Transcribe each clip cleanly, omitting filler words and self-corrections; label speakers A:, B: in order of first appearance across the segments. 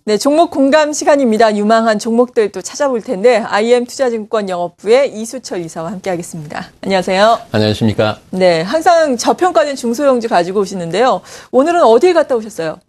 A: 네, 종목 공감 시간입니다. 유망한 종목들 또 찾아볼 텐데 IM투자증권 영업부의 이수철 이사와 함께하겠습니다. 안녕하세요.
B: 안녕하십니까.
A: 네, 항상 저평가된 중소형주 가지고 오시는데요. 오늘은 어디에 갔다 오셨어요?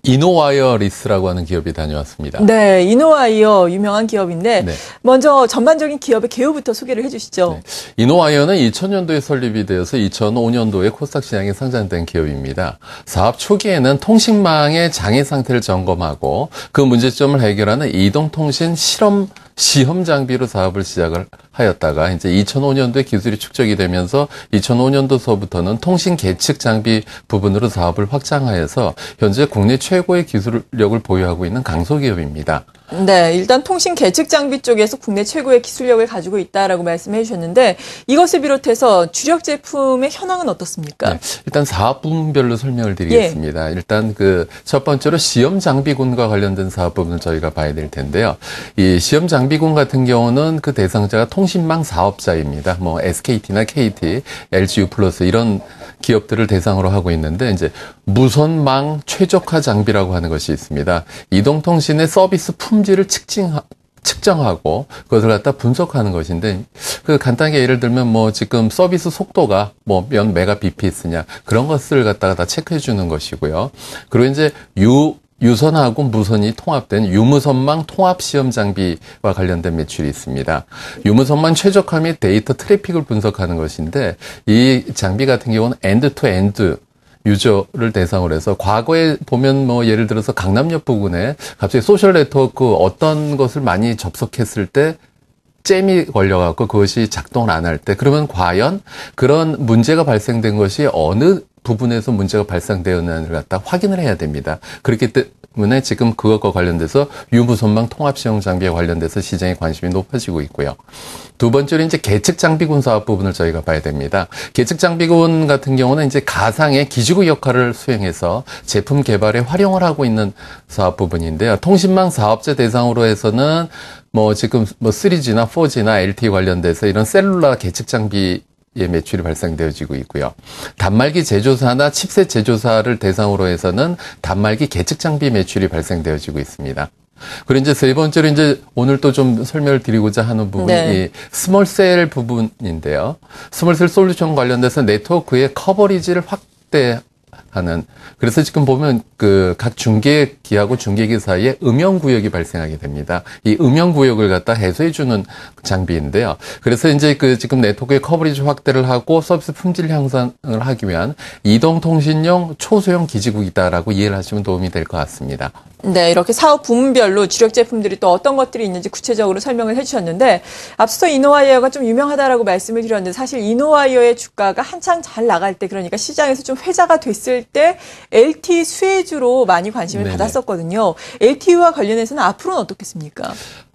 B: 이노와이어리스라고 하는 기업이 다녀왔습니다.
A: 네, 이노와이어 유명한 기업인데
B: 네.
A: 먼저 전반적인 기업의 개요부터 소개를 해주시죠.
B: 네. 이노와이어는 2000년도에 설립이 되어서 2005년도에 코스닥 시장에 상장된 기업입니다. 사업 초기에는 통신망의 장애 상태를 점검하고 그 문제점을 해결하는 이동통신 시험 장비로 사업을 시작을 하였다가 이제 2005년도에 기술이 축적이 되면서 2005년도서부터는 통신 계측 장비 부분으로 사업을 확장하여서 현재 국내 최고의 기술력을 보유하고 있는 강소기업입니다.
A: 네, 일단 통신 계측 장비 쪽에서 국내 최고의 기술력을 가지고 있다라고 말씀해 주셨는데 이것을 비롯해서 주력 제품의 현황은 어떻습니까?
B: 네, 일단 사업 부문별로 설명을 드리겠습니다. 일단 첫 번째로 시험 장비군과 관련된 사업 부분을 저희가 봐야 될 텐데요. 이 시험 장비군 같은 경우는 그 대상자가 통신망 사업자입니다. 뭐 SKT나 KT, LG U+ 이런 기업들을 대상으로 하고 있는데 이제 무선망 최적화 장비라고 하는 것이 있습니다. 이동통신의 서비스 품질을 측정하고 그것을 갖다 분석하는 것인데 간단하게 예를 들면 뭐 지금 서비스 속도가 뭐 몇 메가bps냐 그런 것을 갖다가 다 체크해 주는 것이고요. 그리고 이제 유선하고 무선이 통합된 유무선망 통합 시험 장비와 관련된 매출이 있습니다. 유무선망 최적화 및 데이터 트래픽을 분석하는 것인데 이 장비 같은 경우는 엔드-투-엔드 유저를 대상으로 해서 과거에 보면 뭐 예를 들어서 강남역 부근에 갑자기 소셜 네트워크 어떤 것을 많이 접속했을 때 잼이 걸려갖고 그것이 작동을 안 할 때 그러면 과연 그런 문제가 발생된 것이 어느 부분에서 문제가 발생되었느냐를 갖다 확인을 해야 됩니다. 그렇기 때문에 지금 그것과 관련돼서 유무선망 통합 시험 장비에 관련돼서 시장의 관심이 높아지고 있고요. 두 번째로 이제 계측 장비군 사업 부분을 저희가 봐야 됩니다. 계측 장비군 같은 경우는 이제 가상의 기지국 역할을 수행해서 제품 개발에 활용을 하고 있는 사업 부분인데요. 통신망 사업자 대상으로 해서는 뭐 지금 뭐 3G나 4G나 LTE 관련돼서 이런 셀룰라 계측 장비 의 매출이 발생되어지고 있고요. 단말기 제조사나 칩셋 제조사를 대상으로 해서는 단말기 계측 장비 매출이 발생되어지고 있습니다. 그리고 이제 세 번째로 이제 오늘 또 좀 설명을 드리고자 하는 부분이 이 스몰셀 부분인데요. 스몰셀 솔루션 관련돼서 네트워크의 커버리지를 확대하는 그래서 지금 보면 각 중계기하고 중계기 사이에 음영구역이 발생하게 됩니다. 이 음영구역을 갖다 해소해주는 장비인데요. 그래서 이제 지금 네트워크의 커버리지 확대를 하고 서비스 품질 향상을 하기 위한 이동통신용 초소형 기지국이다라고 이해를 하시면 도움이 될 것 같습니다.
A: 네, 이렇게 사업 부문별로 주력 제품들이 또 어떤 것들이 있는지 구체적으로 설명을 해주셨는데 앞서 이노와이어가 좀 유명하다라고 말씀을 드렸는데 사실 이노와이어의 주가가 한창 잘 나갈 때 그러니까 시장에서 좀 회자가 됐을 때 LTE 수혜주로 많이 관심을 받았었거든요. LTE와 관련해서는 앞으로는 어떻겠습니까?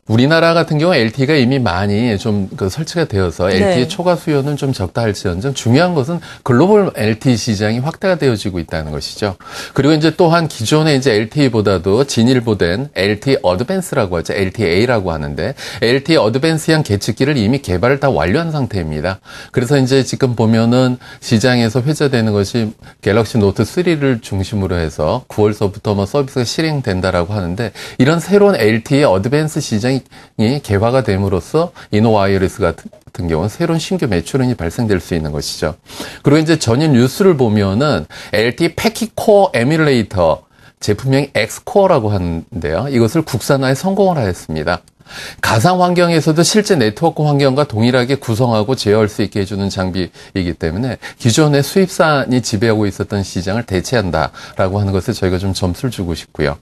B: 우리나라 같은 경우 LTE가 이미 많이 좀 설치가 되어서 LTE 초과 수요는 좀 적다 할지언정 중요한 것은 글로벌 LTE 시장이 확대가 되어지고 있다는 것이죠. 그리고 이제 또한 기존의 이제 LTE보다도 진일보된 LTE 어드밴스라고 하죠. LTEA라고 하는데 LTE 어드밴스형 계측기를 이미 개발을 다 완료한 상태입니다. 그래서 이제 지금 보면은 시장에서 회자되는 것이 갤럭시 노트 3를 중심으로 해서 9월서부터 뭐 서비스가 실행된다라고 하는데 이런 새로운 LTE 어드밴스 시장이 개화가 됨으로써 이노와이어리스 같은 경우는 새로운 신규 매출원이 발생될 수 있는 것이죠. 그리고 이제 전일 뉴스를 보면은 LTE 패킷코어 에뮬레이터 제품명이 엑스코어라고 하는데요. 이것을 국산화에 성공을 하였습니다. 가상 환경에서도 실제 네트워크 환경과 동일하게 구성하고 제어할 수 있게 해주는 장비이기 때문에 기존의 수입산이 지배하고 있었던 시장을 대체한다라고 하는 것에 저희가 좀 점수를 주고 싶고요.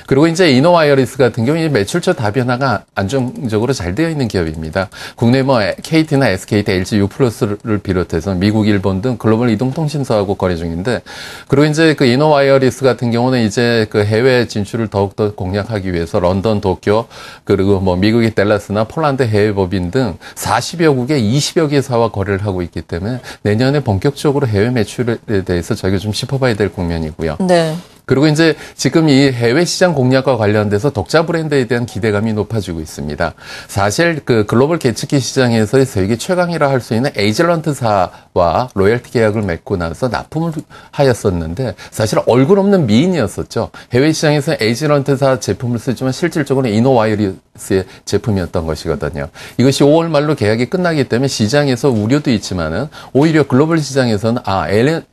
B: 그리고 이제 이노와이어리스 같은 경우 매출처 다변화가 안정적으로 잘 되어 있는 기업입니다. 국내 뭐 KT나 SKT, LG U+를 비롯해서 미국, 일본 등 글로벌 이동통신사하고 거래 중인데 그리고 이제 이노와이어리스 같은 경우는 이제 해외 진출을 더욱더 공략하기 위해서 런던, 도쿄 그리고 뭐 미국의 댈러스나 폴란드 해외법인 등 40여 국의 20여 개사와 거래를 하고 있기 때문에 내년에 본격적으로 해외 매출에 대해서 저희가 좀 짚어봐야 될 국면이고요.
A: 네.
B: 그리고 이제 지금 이 해외 시장 공략과 관련돼서 독자 브랜드에 대한 기대감이 높아지고 있습니다. 사실 그 글로벌 계측기 시장에서의 세계 최강이라 할 수 있는 에이즐런트사와 로열티 계약을 맺고 나서 납품을 하였었는데 사실 얼굴 없는 미인이었었죠. 해외 시장에서 에이즐런트사 제품을 쓰지만 실질적으로 이노와이어리스의 제품이었던 것이거든요. 이것이 5월 말로 계약이 끝나기 때문에 시장에서 우려도 있지만은 오히려 글로벌 시장에서는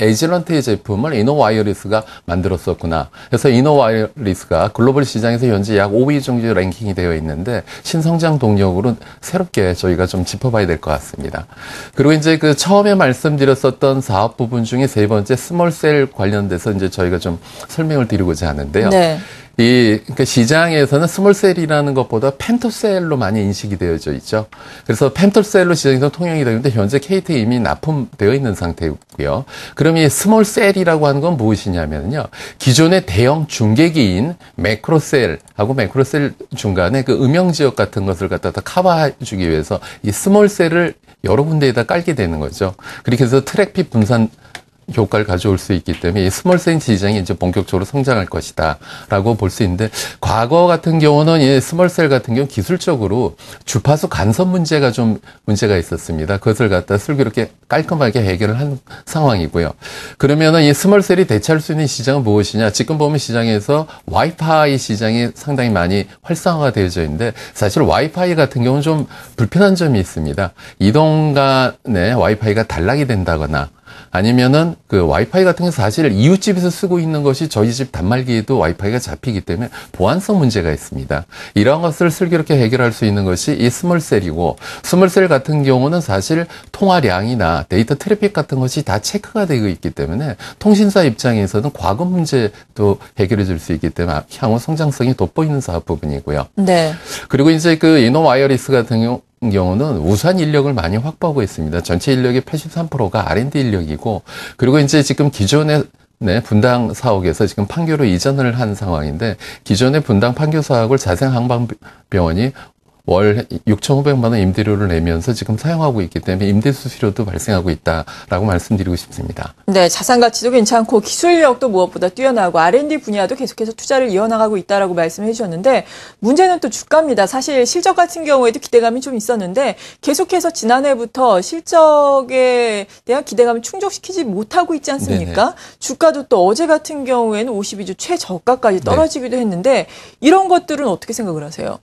B: 에이즐런트의 제품을 이노와이어리스가 만들었었구나. 그래서 이노와이어리스가 글로벌 시장에서 현재 약 5위 정도 랭킹이 되어 있는데 신성장 동력으로 새롭게 저희가 좀 짚어봐야 될 것 같습니다. 그리고 이제 그 처음에 말씀드렸었던 사업 부분 중에 세 번째 스몰셀 관련돼서 이제 저희가 좀 설명을 드리고자 하는데요.
A: 네.
B: 그러니까 시장에서는 스몰셀이라는 것보다 펜토셀로 많이 인식이 되어져 있죠. 그래서 펜토셀로 시장에서 통용이 되는데 현재 KT 이미 납품되어 있는 상태고요. 그럼 이 스몰셀이라고 하는 건 무엇이냐면요. 기존의 대형 중계기인 매크로셀하고 매크로셀 중간에 그 음영 지역 같은 것을 갖다가 커버해주기 위해서 이 스몰셀을 여러 군데에다 깔게 되는 거죠. 그렇게 해서 트래픽 분산 효과를 가져올 수 있기 때문에 이 스몰셀 시장이 이제 본격적으로 성장할 것이다라고 볼 수 있는데 과거 같은 경우는 이 스몰셀 같은 경우 기술적으로 주파수 간섭 문제가 좀 문제가 있었습니다. 그것을 갖다 슬기롭게 깔끔하게 해결을 한 상황이고요. 그러면은 이 스몰셀이 대체할 수 있는 시장은 무엇이냐? 지금 보면 시장에서 와이파이 시장이 상당히 많이 활성화가 되어져 있는데 사실 와이파이 같은 경우는 좀 불편한 점이 있습니다. 이동 간에 와이파이가 단락이 된다거나 아니면은 그 와이파이 같은 게 사실 이웃집에서 쓰고 있는 것이 저희 집 단말기에도 와이파이가 잡히기 때문에 보안성 문제가 있습니다. 이러한 것을 슬기롭게 해결할 수 있는 것이 이 스몰셀이고 스몰셀 같은 경우는 사실 통화량이나 데이터 트래픽 같은 것이 다 체크가 되고 있기 때문에 통신사 입장에서는 과거 문제도 해결해 줄 수 있기 때문에 향후 성장성이 돋보이는 사업 부분이고요.
A: 네.
B: 그리고 이제 그 이노와이어리스 같은 경우는 우수한 인력을 많이 확보하고 있습니다. 전체 인력의 83%가 R&D 인력이고, 그리고 이제 지금 기존의 분당 사옥에서 지금 판교로 이전을 한 상황인데, 기존의 분당 판교 사옥을 자생한방병원이 월 6,500만 원 임대료를 내면서 지금 사용하고 있기 때문에 임대 수수료도 발생하고 있다라고 말씀드리고 싶습니다.
A: 네, 자산 가치도 괜찮고 기술력도 무엇보다 뛰어나고 R&D 분야도 계속해서 투자를 이어나가고 있다라고 말씀해 주셨는데 문제는 또 주가입니다. 사실 실적 같은 경우에도 기대감이 좀 있었는데 계속해서 지난해부터 실적에 대한 기대감을 충족시키지 못하고 있지 않습니까? 네네. 주가도 또 어제 같은 경우에는 52주 최저가까지 떨어지기도 했는데 이런 것들은 어떻게 생각을 하세요?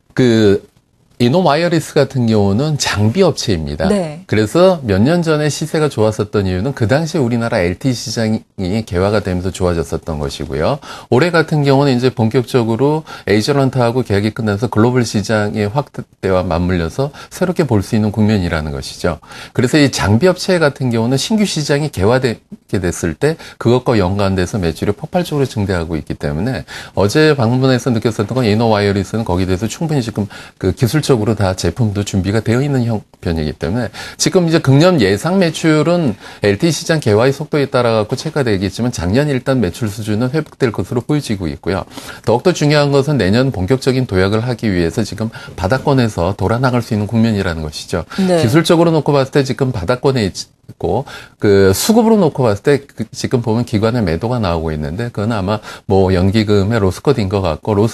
B: 이노와이어리스 같은 경우는 장비 업체입니다.
A: 네.
B: 그래서 몇 년 전에 시세가 좋았었던 이유는 그 당시에 우리나라 LTE 시장이 개화가 되면서 좋아졌었던 것이고요. 올해 같은 경우는 이제 본격적으로 에이즐런트하고 계약이 끝나서 글로벌 시장의 확대와 맞물려서 새롭게 볼 수 있는 국면이라는 것이죠. 그래서 이 장비 업체 같은 경우는 신규 시장이 개화되게 됐을 때 그것과 연관돼서 매출이 폭발적으로 증대하고 있기 때문에 어제 방문해서 느꼈었던 건 이노와이어리스는 거기에 대해서 충분히 지금 그 기술적으로 다 제품도 준비가 되어 있는 형편이기 때문에 지금 이제 금년 예상 매출은 LTE 시장 개화의 속도에 따라 갖고 체크되겠지만 작년 일단 매출 수준은 회복될 것으로 보여지고 있고요. 더욱더 중요한 것은 내년 본격적인 도약을 하기 위해서 지금 바닥권에서 돌아나갈 수 있는 국면이라는 것이죠. 네. 기술적으로 놓고 봤을 때 지금 바닥권에 있고 그 수급으로 놓고 봤을 때 지금 보면 기관의 매도가 나오고 있는데 그건 아마 뭐 연기금의 로스컷인 것 같고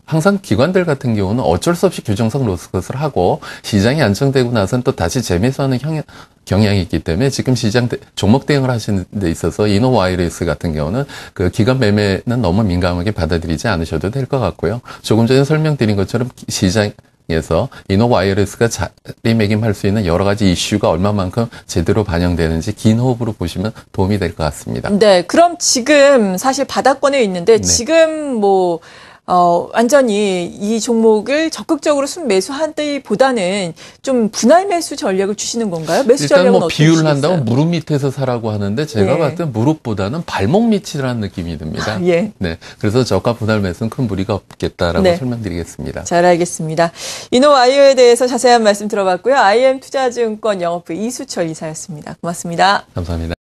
B: 항상 기관들 같은 경우는 어쩔 수 없이 규정성 로스컷을 하고 시장이 안정되고 나서는 또 다시 재매수하는 경향이 있기 때문에 지금 시장 종목 대응을 하시는 데 있어서 이노와이어리스 같은 경우는 그 기관 매매는 너무 민감하게 받아들이지 않으셔도 될 것 같고요. 조금 전에 설명드린 것처럼 시장에서 이노와이어리스가 자리매김할 수 있는 여러 가지 이슈가 얼마만큼 제대로 반영되는지 긴 호흡으로 보시면 도움이 될 것 같습니다.
A: 네, 그럼 지금 사실 바닥권에 있는데 지금 완전히 이 종목을 적극적으로 순매수하기보다는 좀 분할 매수 전략을 주시는 건가요? 매수 전략은
B: 일단
A: 어떻게
B: 비유를 한다면 무릎 밑에서 사라고 하는데 제가 봤을 때 무릎보다는 발목 밑이라는 느낌이 듭니다.
A: 예.
B: 네. 그래서 저가 분할 매수는 큰 무리가 없겠다라고 설명드리겠습니다.
A: 잘 알겠습니다. 이노와이어에 대해서 자세한 말씀 들어봤고요. IM투자증권 영업부 이수철 이사였습니다. 고맙습니다.
B: 감사합니다.